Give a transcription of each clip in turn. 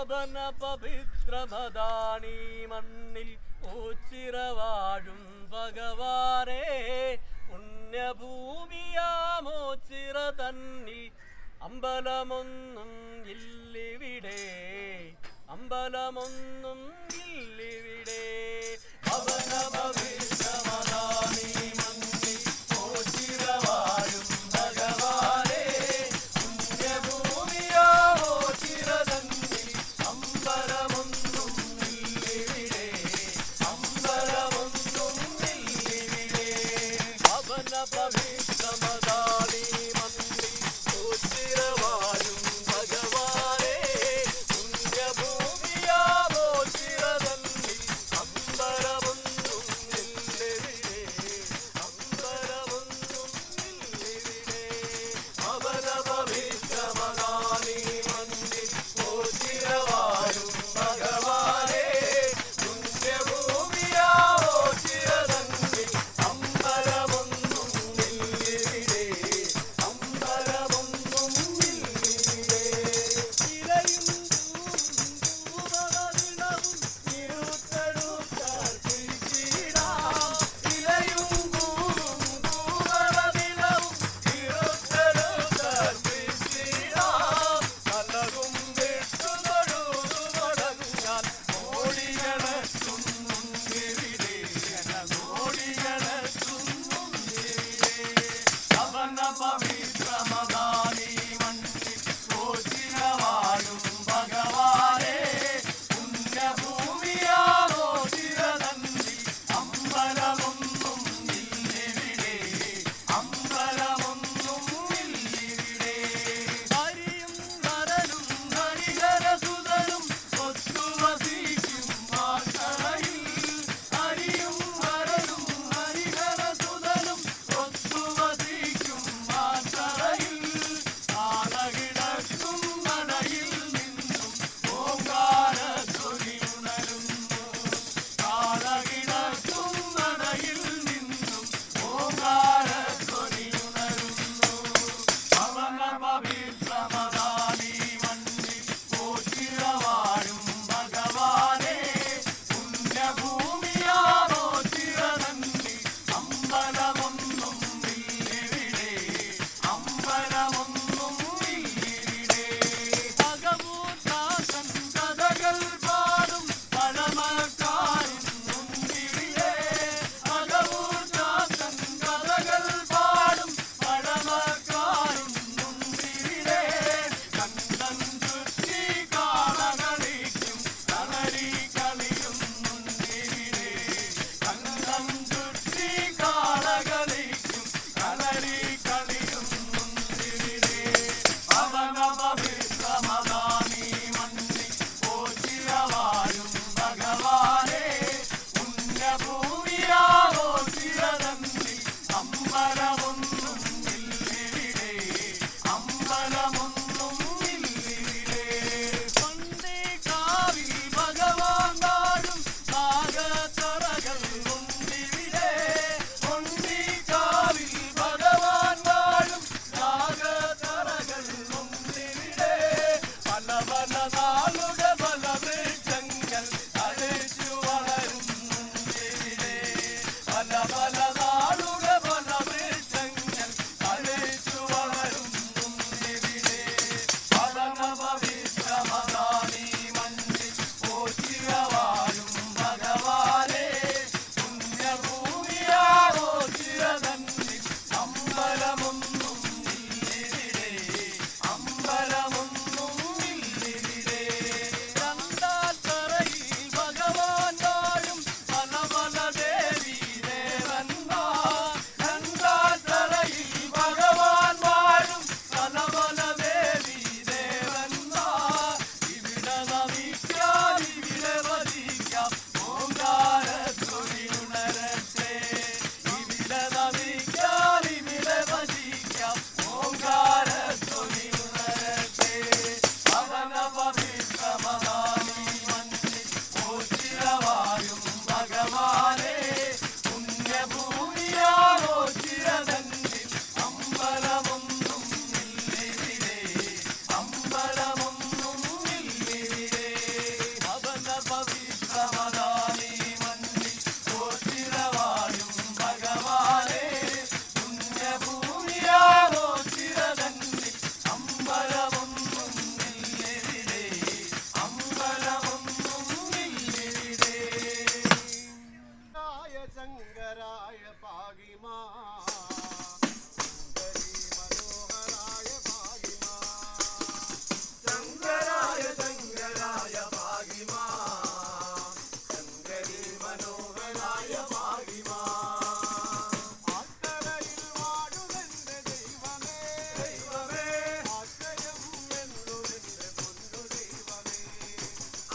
പവന പവിത്രമതാണീ മണ്ണിൽ ഓച്ചിറവാഴും ഭഗവാനേ പുണ്യഭൂമിയാമോച്ചിറ തന്നിൽ അമ്പലമൊന്നും ഇല്ലിവിടെ അമ്പലമൊന്നും ഇല്ലിവിടെ പവന പവിത്രമതാണീ മണ്ണിൽ ഓച്ചിറവാഴും ഭഗവാനേ പുണ്യഭൂമിയാമോച്ചിറ തന്നിൽ അമ്പലമൊന്നും ഇല്ലിവിടെ അമ്പലമൊന്നും ഇല്ലിവിടെ പവന പവിത്രമതാണീ മണ്ണിൽ ഓച്ചിറവാഴും ഭഗവാനേ പുണ്യഭൂമിയാമോ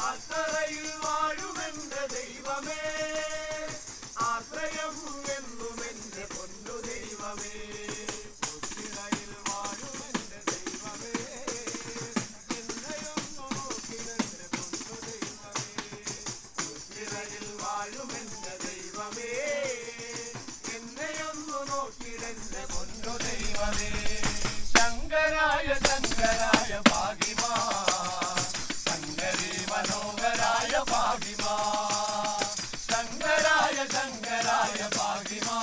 ആൽത്തറയിൽ വാഴുമെന്റെ ദൈവമേ, ആശ്രയം എന്നും എന്റെ പൊന്നു ദൈവമേ. ഉച്ചിറയിൽ വാഴുമെന്റെ ദൈവമേ, എന്നെയൊന്നു നോക്കിലെന്റെ പൊന്നു ദൈവമേ. ഉച്ചിറയിൽ വാഴുമെന്റെ ദൈവമേ, എന്നെയൊന്നു നോക്കിലെന്റെ പൊന്നു ദൈവമേ. ശങ്കരായ ശങ്കരായ ഭാഗിമാ, ശങ്കരി മനോഹരായ ഭാഗിമാ. ശങ്കരായ ശങ്കരായ ഭാഗിമാ,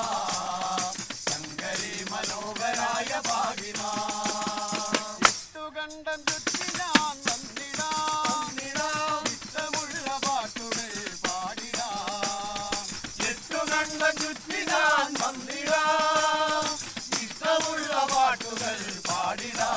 ശങ്കരി മനോഹരായ ഭാഗിമാ. ഇട്ടുകണ്ടം ചുറ്റിനാൻ വന്നിടാം, ഇഷ്ടമുള്ള പാട്ടുകൾ പാടിടാം. ഇട്ടുകണ്ടം ചുറ്റിനാൻ വന്നിടാം, ഇഷ്ടമുള്ള പാട്ടുകൾ പാടിടാം.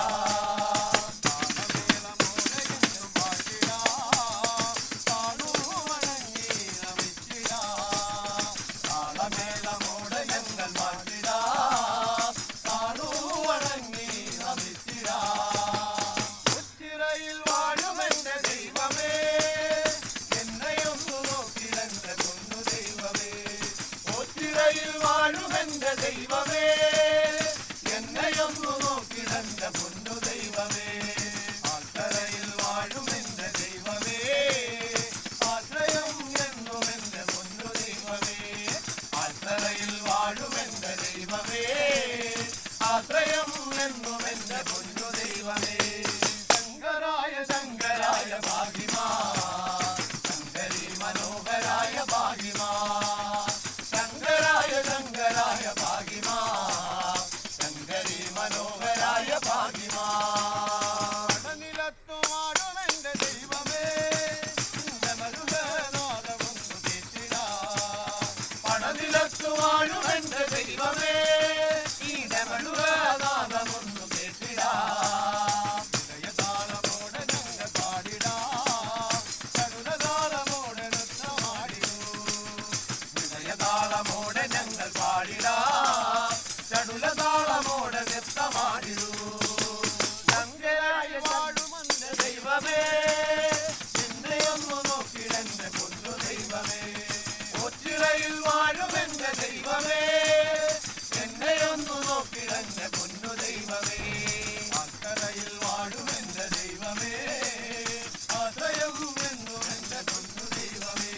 ഉച്ചിറയിൽ വാഴുമെന്റെ ദൈവമേ, എന്നെയൊന്നു നോക്കിലെന്റെ പൊന്നു ദൈവമേ. ഉച്ചിറയിൽ വാഴുമെന്റെ ദൈവമേ, എന്നെയൊന്നു നോക്കിലെന്റെ പൊന്നു ദൈവമേ. ആൽത്തറയിൽ വാഴുമെന്റെ ദൈവമേ, ആശ്രയം എന്നും എന്റെ പൊന്നു ദൈവമേ. ആൽത്തറയിൽ വാഴുമെന്റെ ദൈവമേ, ആശ്രയം എന്നും എന്റെ പൊന്നു ദൈവമേ. ശങ്കരായ ശങ്കരായ ഭാഗിമാ, ശങ്കരി മനോഹരായ ഭാഗിമാ. ശങ്കരായ ശങ്കരായ ഭാഗിമാ, ശങ്കരി മനോഹരായ ഭാഗിമാ. പടനിലത്തു വാഴുമെന്റെ ദൈവമേ, മരുതനാദമൊന്നു കേട്ടിടാം. പടനിലത്തു വാഴുമെന്റെ ദൈവമേ, മരുതനാദമൊന്നു കേട്ടിടാം. ഹൃദയതാളമോടെ ഞങ്ങൾ പാടിടാം, കരുണതാളമോടെ നൃത്തമാടിടൂ. ഹൃദയതാളമോടെ ഞങ്ങൾ പാടിടാം, ചടുലതാളമോടെ നൃത്തമാടിടൂ. ശങ്കരായ വാഴുമെന്റെ ദൈവമേ, എന്നെയൊന്നു നോക്കിലെന്റെ പൊന്നു ദൈവമേ. ഒച്ചിറയിൽ വാഴുമെന്റെ ദൈവമേ, എന്നെയൊന്നു നോക്കിലെന്റെ പൊന്നു ദൈവമേ. ആൽത്തറയിൽ വാഴുമെന്റെ ദൈവമേ, ആശ്രയം എന്നും എന്റെ പൊന്നു ദൈവമേ.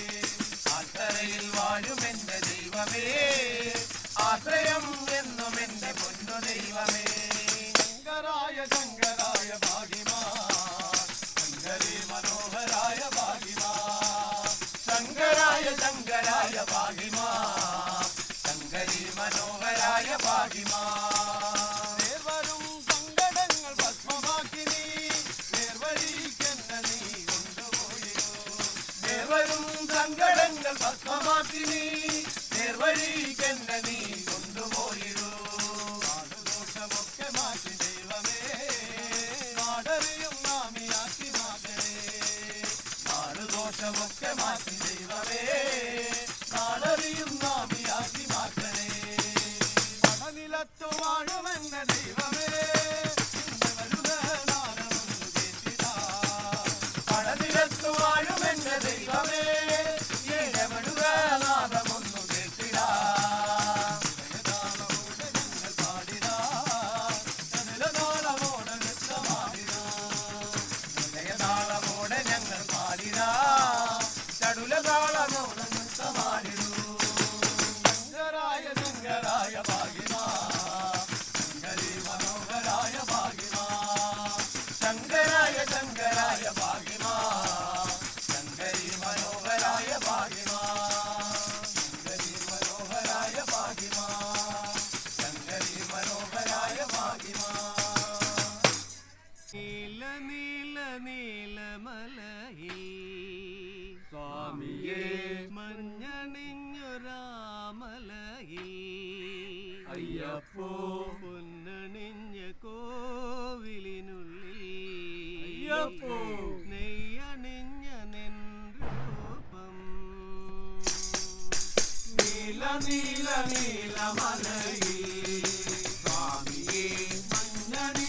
ആൽത്തറയിൽ വാഴുമെന്റെ ദൈവമേ, ആശ്രയം എന്നും എന്റെ പൊന്നു ദൈവമേ. ശങ്കരായ ശങ്കരായ ഭാഗിമാ, ശങ്കരി മനോഹരായ ഭാഗിമാ. ശങ്കരായ ശങ്കരായ ഭാഗിമാ, ശങ്കരി മനോഹരായ ഭാഗിമാ. നേർവരും സങ്കടങ്ങൾ ഭസ്മമാക്കി നീ നേർവഴിക്കെന്നെ നീ കൊണ്ടുപോയിരു. നേർവരും സങ്കടങ്ങൾ ഭസ്മമാക്കി നീ നേർവഴിക്കെന്നെ നീ കൊണ്ടുപോയിരു. നാടുദോഷമൊക്കെ മാറ്റി ദൈവമേ, നാടറിയും നാമിയാക്കി മാറ്റണേ. നാടുദോഷമൊക്കെ മാറ്റി ദൈവമേ, നാടറിയും നാമിയാക്കി മാറ്റണേ. പടനിലത്തു വാഴുമെന്റെ ദൈവമേ, മരുതനാദമൊന്നു കേട്ടിടാം. പടനിലത്തു വാഴുമെന്റെ ദൈവമേ, മരുതനാദമൊന്നു കേട്ടിടാം. ഹൃദയതാളമോടെ ഞങ്ങൾ പാടിടാം, ചടുലതാളമോടെ നൃത്തമാടിടാം. ഹൃദയതാളമോടെ ഞങ്ങൾ പാടിടാം, ചടുലതാളമോടെ നൃത്തമാടിടൂ. ശങ്കരായ ശങ്കരായ ഭാഗിമാ, ശങ്കരി മനോഹരായ ഭാഗിമാ. ശങ്കരായ ശങ്കരായ ഭാഗിമാ, ശങ്കരി മനോഹരായ ഭാഗിമാ. ശങ്കരി മനോഹരായ ഭാഗിമാ, ശങ്കരി മനോഹരായ ഭാഗിമാ. നീല നീല നീലമലയിൽ സ്വാമിയേ, മഞ്ഞണിഞ്ഞൊരാമലയിൽ അയ്യപ്പോ, പൊന്നണിഞ്ഞ കോവിലിനുള്ളിൽ അയ്യപ്പോ, നെയ്യണിഞ്ഞ നെൻരൂപം. നീല നീല നീലമലയിൽ സ്വാമിയേ, മഞ്ഞണിഞ്ഞൊരാമലയിൽ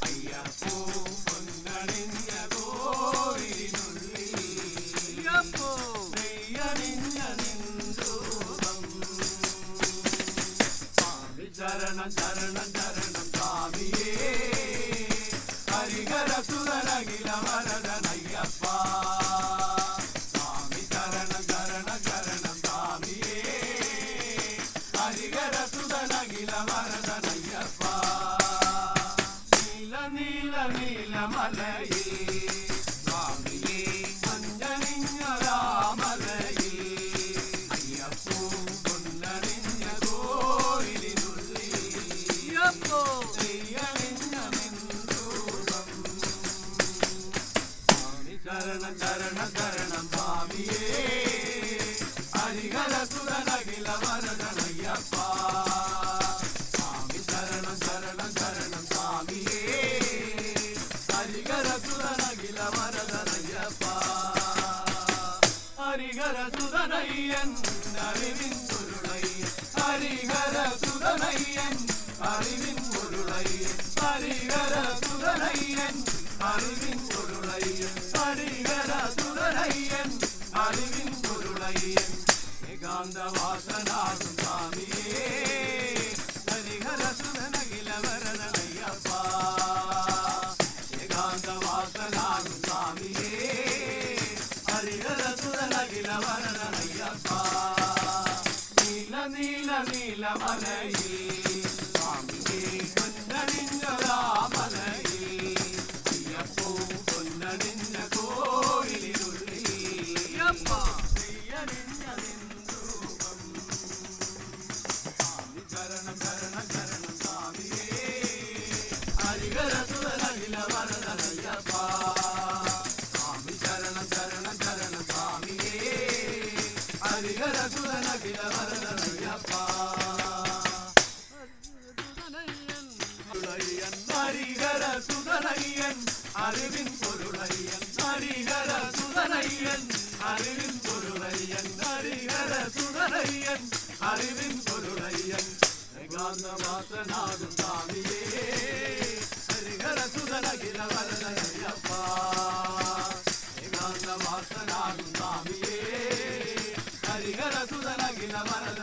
അയ്യപ്പോ, പൊന്നണിഞ്ഞ നീലമലയിൽ സ്വാമിയേ മഞ്ഞണിഞ്ഞൊരാമലയിൽ അയ്യപ്പോ പൊന്നണിഞ്ഞ കോയിലിനുള്ളിൽ നെയ്യണിഞ്ഞ നിൻരൂപം സ്വാമി ശരണം ശരണം ശരണം സ്വാമിയേ ഹരിഹര സുതനഖില വരദനയ്യപ്പ സ്വാമി ശരണം ശരണം ശരണം സ്വാമിയേ ഹരിഹര സുതനഖില വരദനയ്യപ്പ ഹരിഹര സുതനയ്യൻ അറിവിൻ പൊരുളയ്യൻ ഹരിഹര സുതനയ്യൻ അറിവിൻ പൊരുളയ്യൻ ഹരിഹര സുതനയ്യൻ അറിവിൻ പൊരുളയ്യൻ ഹരിഹര സുതനയ്യൻ അറിവിൻ പൊരുളയ്യൻ ഏകാന്തവാസനാകും സ്വാമിയേ ഹരിഹര സുതനഖില വരദനയ്യപ്പ ഏകാന്തവാസനാകും സ്വാമിയേ ഹരിഹര സുതനഖില വരദനയ്യപ്പ നീല നീല നീലമലയിൽ സ്വാമിയേ പൊന്നണിഞ്ഞൊരാമലയിൽ അയ്യപ്പോ പൊന്നണിഞ്ഞ കോയിലിനുള്ളിൽ നെയ്യണിഞ്ഞ നിൻരൂപം സ്വാമി ശരണം ശരണം ശരണം സ്വാമിയേ ഹരിഹര സുതനഖില വരദനയ്യപ്പ സ്വാമി ശരണം ശരണം ശരണം സ്വാമിയേ ഹരിഹര സുതനഖില വരദനയ്യപ്പ ഹരിഹര സുതനയ്യൻ അറിവിൻ പൊരുളയ്യൻ ഹരിഹര സുതനയ്യൻ അറിവിൻ പൊരുളയ്യൻ ഹരിഹര സുതനയ്യൻ അറിവിൻ പൊരുളയ്യൻ ഏകാന്തവാസനാകും സ്വാമിയേ ഹരിഹര സുതനഖില വരദനയ്യപ്പ ഏകാന്തവാസനാകും സ്വാമിയേ ഹരിഹര സുതനഖില വരദ